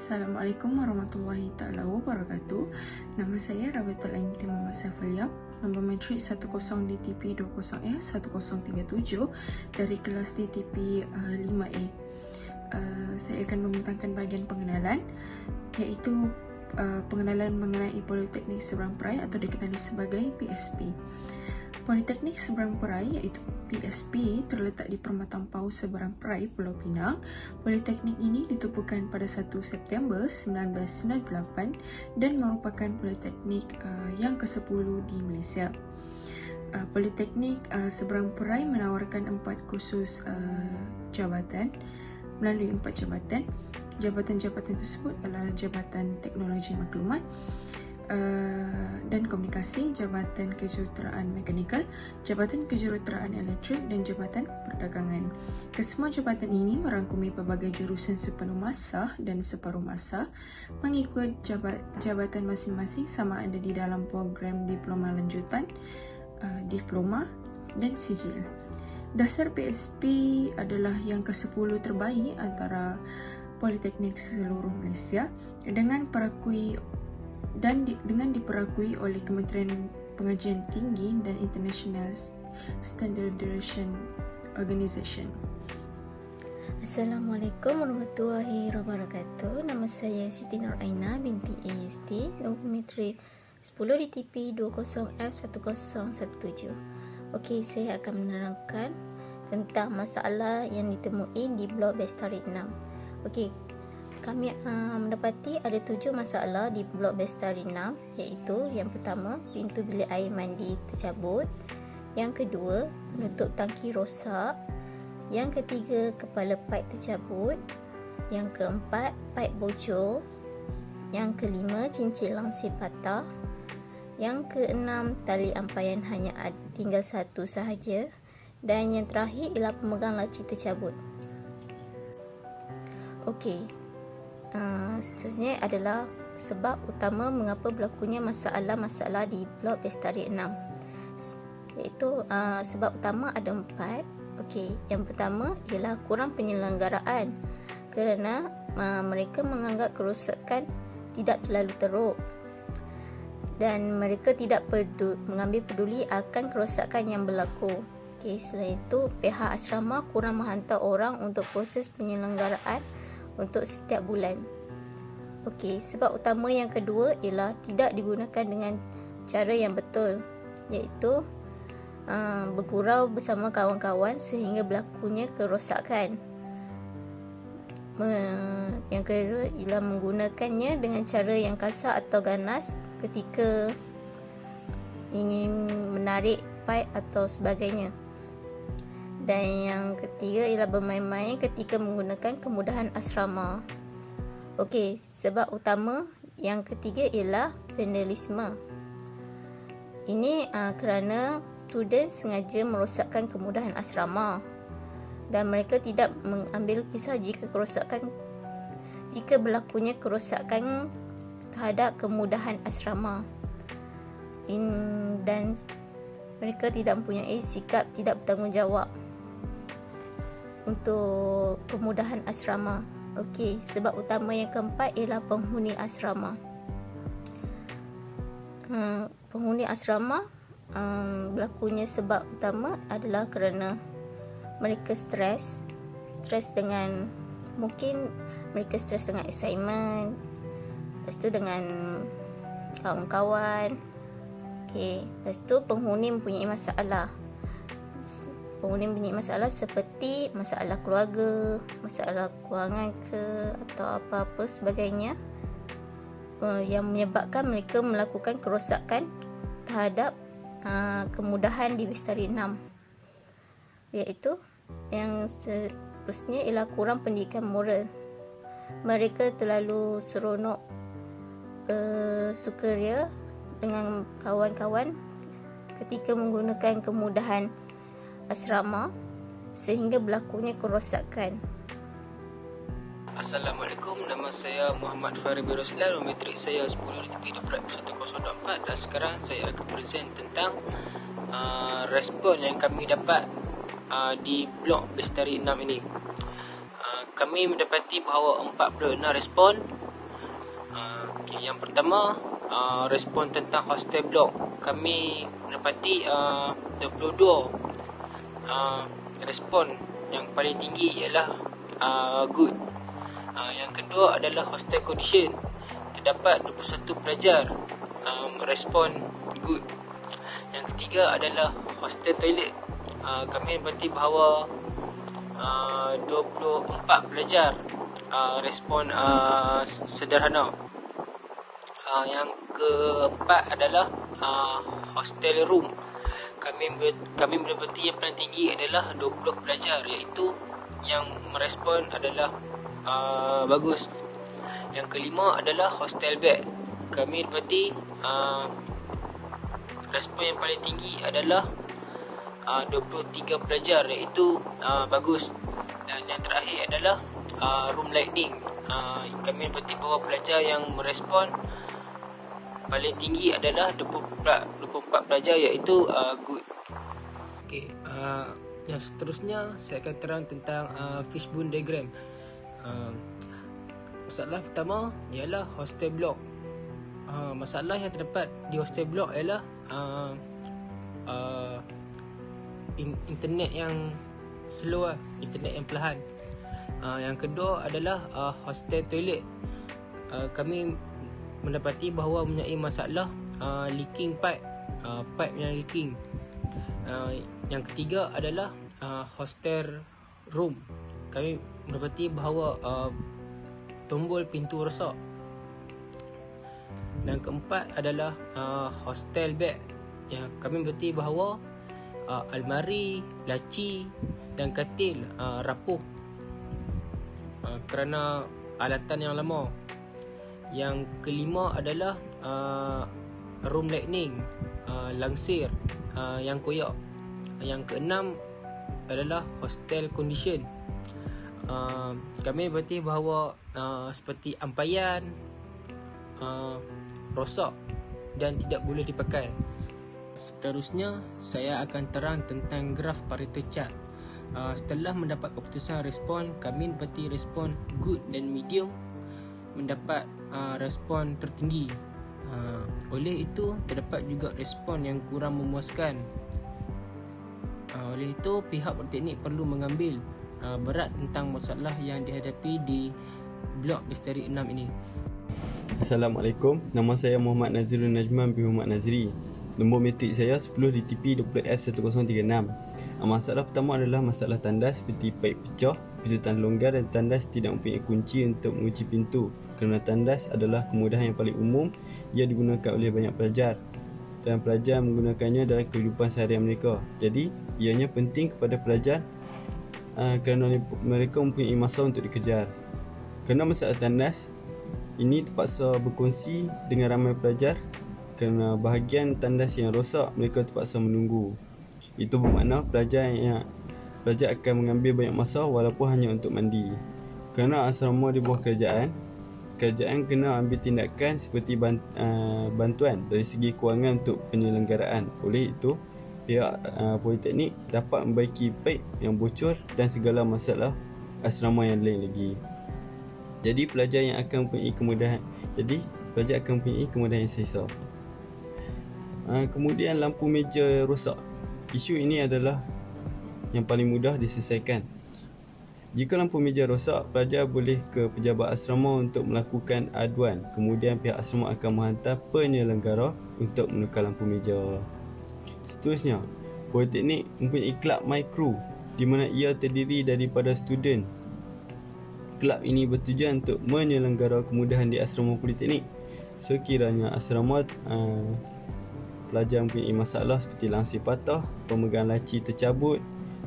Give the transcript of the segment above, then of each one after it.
Assalamualaikum warahmatullahi taala wabarakatuh. Nama saya Rabiatul Ain binti Muhammad Saiful. Nombor matrik 10 DTP 20F 1037 dari kelas DTP 5A. Saya akan membentangkan bahagian pengenalan, iaitu pengenalan mengenai Politeknik Seberang Perai atau dikenali sebagai PSP. Politeknik Seberang Perai iaitu PSP terletak di Permatang Paus Seberang Perai, Pulau Pinang. Politeknik ini ditubuhkan pada 1 September 1998 dan merupakan politeknik yang ke-10 di Malaysia. Politeknik Seberang Perai menawarkan 4 kursus jabatan melalui 4 jabatan. Jabatan-jabatan tersebut adalah Jabatan Teknologi Maklumat dan Komunikasi, Jabatan Kejuruteraan Mekanikal, Jabatan Kejuruteraan Elektrik dan Jabatan Perdagangan. Kesemua jabatan ini merangkumi pelbagai jurusan sepenuh masa dan separuh masa mengikut jabatan masing-masing sama ada di dalam program diploma lanjutan, diploma dan sijil. Dasar PSP adalah yang ke-10 terbaik antara politeknik seluruh Malaysia dengan diperakui oleh Kementerian Pengajian Tinggi dan International Standardization Organization. Assalamualaikum warahmatullahi wabarakatuh. Nama saya Siti Nur Aina binti AUST, nombor matrik 10 DTP 20F1017. Okey, saya akan menerangkan tentang masalah yang ditemui di Blok Bestari 6. Okey, kami mendapati ada 7 masalah di Blok Bestari 6, iaitu yang pertama, pintu bilik air mandi tercabut, yang kedua, penutup tangki rosak, yang ketiga, kepala paip tercabut, yang keempat, paip bocor, yang kelima, cincin langsir patah, yang keenam, tali ampaian hanya tinggal satu sahaja, dan yang terakhir ialah pemegang laci tercabut. Okey, seterusnya adalah sebab utama mengapa berlakunya masalah-masalah di Blok Bestari 6. Iaitu sebab utama ada 4. Okey, yang pertama ialah kurang penyelenggaraan kerana mereka menganggap kerosakan tidak terlalu teruk dan mereka tidak mengambil peduli akan kerosakan yang berlaku. Okey, selain itu pihak asrama kurang menghantar orang untuk proses penyelenggaraan untuk setiap bulan. Okey, sebab utama yang kedua ialah tidak digunakan dengan cara yang betul, iaitu bergurau bersama kawan-kawan sehingga berlakunya kerosakan. Yang kedua ialah menggunakannya dengan cara yang kasar atau ganas ketika ingin menarik paip atau sebagainya. Dan yang ketiga ialah bermain-main ketika menggunakan kemudahan asrama. Okey, sebab utama yang ketiga ialah vandalisme. Ini kerana student sengaja merosakkan kemudahan asrama dan mereka tidak mengambil kisah jika berlakunya kerosakan terhadap kemudahan asrama. Dan mereka tidak mempunyai sikap tidak bertanggungjawab untuk kemudahan asrama. Okey, sebab utama yang keempat ialah penghuni asrama. Penghuni asrama berlakunya sebab utama adalah kerana mereka stres dengan, mungkin mereka stres dengan assignment, lepas tu dengan kawan-kawan. Okey, lepas tu penghuni mempunyai masalah. Penghuni mempunyai masalah seperti masalah keluarga, masalah kewangan ke atau apa-apa sebagainya yang menyebabkan mereka melakukan kerosakan terhadap kemudahan di Bestari 6. Iaitu yang seterusnya ialah kurang pendidikan moral. Mereka terlalu seronok sukaria dengan kawan-kawan ketika menggunakan kemudahan asrama sehingga berlakunya kerosakan. Assalamualaikum, nama saya Muhammad Farid Roslan, matrik saya 10 DTP 1024 dan sekarang saya akan present tentang respon yang kami dapat di Blok Bestari 6 ini. Kami mendapati bahawa 46 respon Okay, yang pertama, respon tentang hostel blok. Kami mendapati 22 respon. Yang paling tinggi ialah good. Yang kedua adalah hostel condition. Terdapat 21 pelajar respon good. Yang ketiga adalah hostel toilet. Kami mendapati bahawa 24 pelajar respon sederhana. Yang keempat adalah hostel room. Kami mendapati yang paling tinggi adalah 20 pelajar, iaitu yang merespon adalah bagus. Yang kelima adalah hostel bed. Kami dapati respon yang paling tinggi adalah 23 pelajar, iaitu bagus. Dan yang terakhir adalah room lighting. Kami dapati bahawa pelajar yang merespon paling tinggi adalah 24 pelajar, iaitu good. Okay, yang seterusnya saya akan terang tentang fishbone diagram. Masalah pertama ialah hostel block. Masalah yang terdapat di hostel block ialah internet yang slow, internet yang perlahan. Yang kedua adalah hostel toilet. Kami mendapati bahawa mempunyai masalah leaking pipe yang leaking. Yang ketiga adalah hostel room. Kami mendapati bahawa tombol pintu rosak. Dan keempat adalah hostel bed. Kami mendapati bahawa almari, laci dan katil rapuh kerana alatan yang lama. Yang kelima adalah room lighting langsir yang koyak. Yang keenam adalah hostel condition. Kami berarti bahawa seperti ampaian rosak dan tidak boleh dipakai. Seterusnya saya akan terang tentang graf Pareto chart. Setelah mendapat keputusan respon, kami berarti respon good dan medium mendapat respon tertinggi. Oleh itu terdapat juga respon yang kurang memuaskan. Oleh itu pihak politeknik perlu mengambil berat tentang masalah yang dihadapi di blok Bestari 6 ini. Assalamualaikum, nama saya Muhammad Nazirul Najman bin Muhammad Nazri. Nombor metrik saya 10 DTP 20F1036. Masalah pertama adalah masalah tandas seperti paip pecah, pintu tandas longgar dan tandas tidak mempunyai kunci untuk mengunci pintu. Kerana tandas adalah kemudahan yang paling umum, ia digunakan oleh banyak pelajar dan pelajar menggunakannya dalam kehidupan seharian mereka. Jadi, ianya penting kepada pelajar kerana mereka mempunyai masa untuk dikejar. Kerana masalah tandas ini terpaksa berkongsi dengan ramai pelajar. Kerana bahagian tandas yang rosak, mereka terpaksa menunggu. Itu bermakna pelajar akan mengambil banyak masa walaupun hanya untuk mandi. Kerana asrama di bawah kerajaan kena ambil tindakan seperti bantuan dari segi kewangan untuk penyelenggaraan. Oleh itu, pihak politeknik dapat membaiki paip yang bocor dan segala masalah asrama yang lain lagi. Jadi pelajar akan mempunyai kemudahan yang sisa. Kemudian lampu meja rosak. Isu ini adalah yang paling mudah diselesaikan. Jika lampu meja rosak, pelajar boleh ke pejabat asrama untuk melakukan aduan. Kemudian pihak asrama akan menghantar penyelenggara untuk menukar lampu meja. Seterusnya, politeknik mempunyai kelab My Crew di mana ia terdiri daripada student. Kelab ini bertujuan untuk menyelenggara kemudahan di asrama politeknik. Sekiranya asrama pelajar mempunyai masalah seperti langsir patah, pemegang laci tercabut,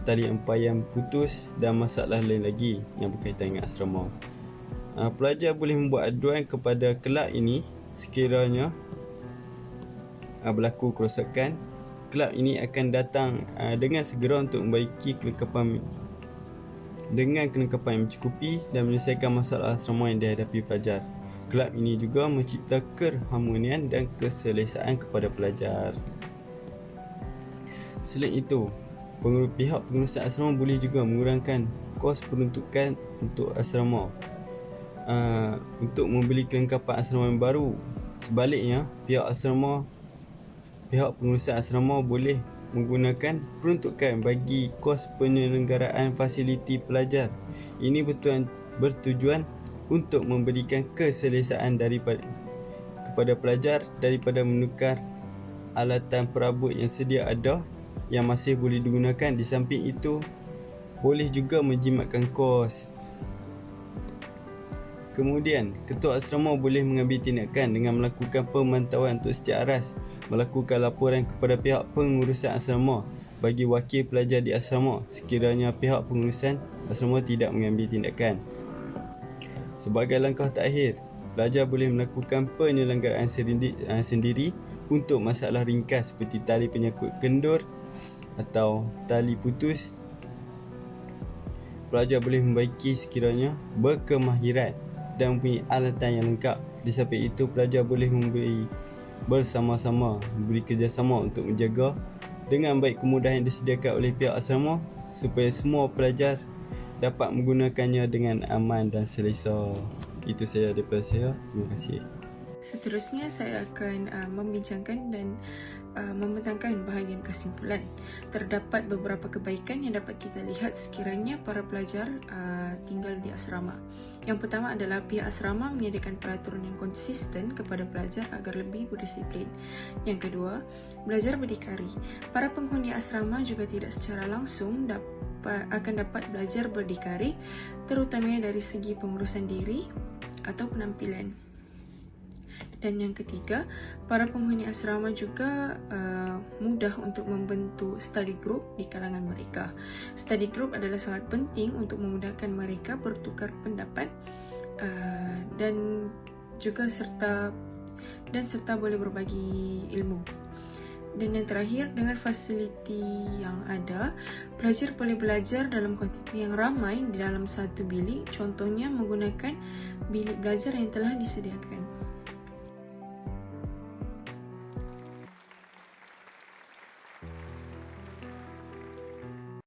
tali empayan putus dan masalah lain lagi yang berkaitan dengan asrama. Pelajar boleh membuat aduan kepada kelab ini sekiranya berlaku kerosakan. Kelab ini akan datang dengan segera untuk membaiki kelengkapan yang mencukupi dan menyelesaikan masalah asrama yang dihadapi pelajar. Kelab ini juga mencipta keharmonian dan keselesaan kepada pelajar. Selain itu, pihak pengurusan asrama boleh juga mengurangkan kos peruntukan untuk asrama. untuk membeli kelengkapan asrama yang baru. Sebaliknya, pihak pengurusan asrama boleh menggunakan peruntukan bagi kos penyelenggaraan fasiliti pelajar. Ini bertujuan untuk memberikan keselesaan kepada pelajar daripada menukar alatan perabot yang sedia ada yang masih boleh digunakan. Di samping itu, boleh juga menjimatkan kos. Kemudian, ketua asrama boleh mengambil tindakan dengan melakukan pemantauan untuk setiap aras, melakukan laporan kepada pihak pengurusan asrama bagi wakil pelajar di asrama sekiranya pihak pengurusan asrama tidak mengambil tindakan. Sebagai langkah terakhir, pelajar boleh melakukan penyelenggaraan sendiri untuk masalah ringkas seperti tali penyangkut kendur atau tali putus. Pelajar boleh membaiki sekiranya berkemahiran dan mempunyai alatan yang lengkap. Di samping itu, pelajar boleh beri kerjasama untuk menjaga dengan baik kemudahan yang disediakan oleh pihak asrama supaya semua pelajar dapat menggunakannya dengan aman dan selesa. Itu saja daripada saya. Terima kasih. Seterusnya saya akan membincangkan dan membentangkan bahagian kesimpulan. Terdapat beberapa kebaikan yang dapat kita lihat sekiranya para pelajar tinggal di asrama. Yang pertama adalah pihak asrama menyediakan peraturan yang konsisten kepada pelajar agar lebih berdisiplin. Yang kedua, belajar berdikari. Para penghuni asrama juga tidak secara langsung akan dapat belajar berdikari, terutamanya dari segi pengurusan diri atau penampilan. Dan yang ketiga, para penghuni asrama juga mudah untuk membentuk study group di kalangan mereka. Study group adalah sangat penting untuk memudahkan mereka bertukar pendapat dan serta boleh berbagi ilmu. Dan yang terakhir, dengan fasiliti yang ada, pelajar boleh belajar dalam kuantiti yang ramai di dalam satu bilik, contohnya menggunakan bilik belajar yang telah disediakan.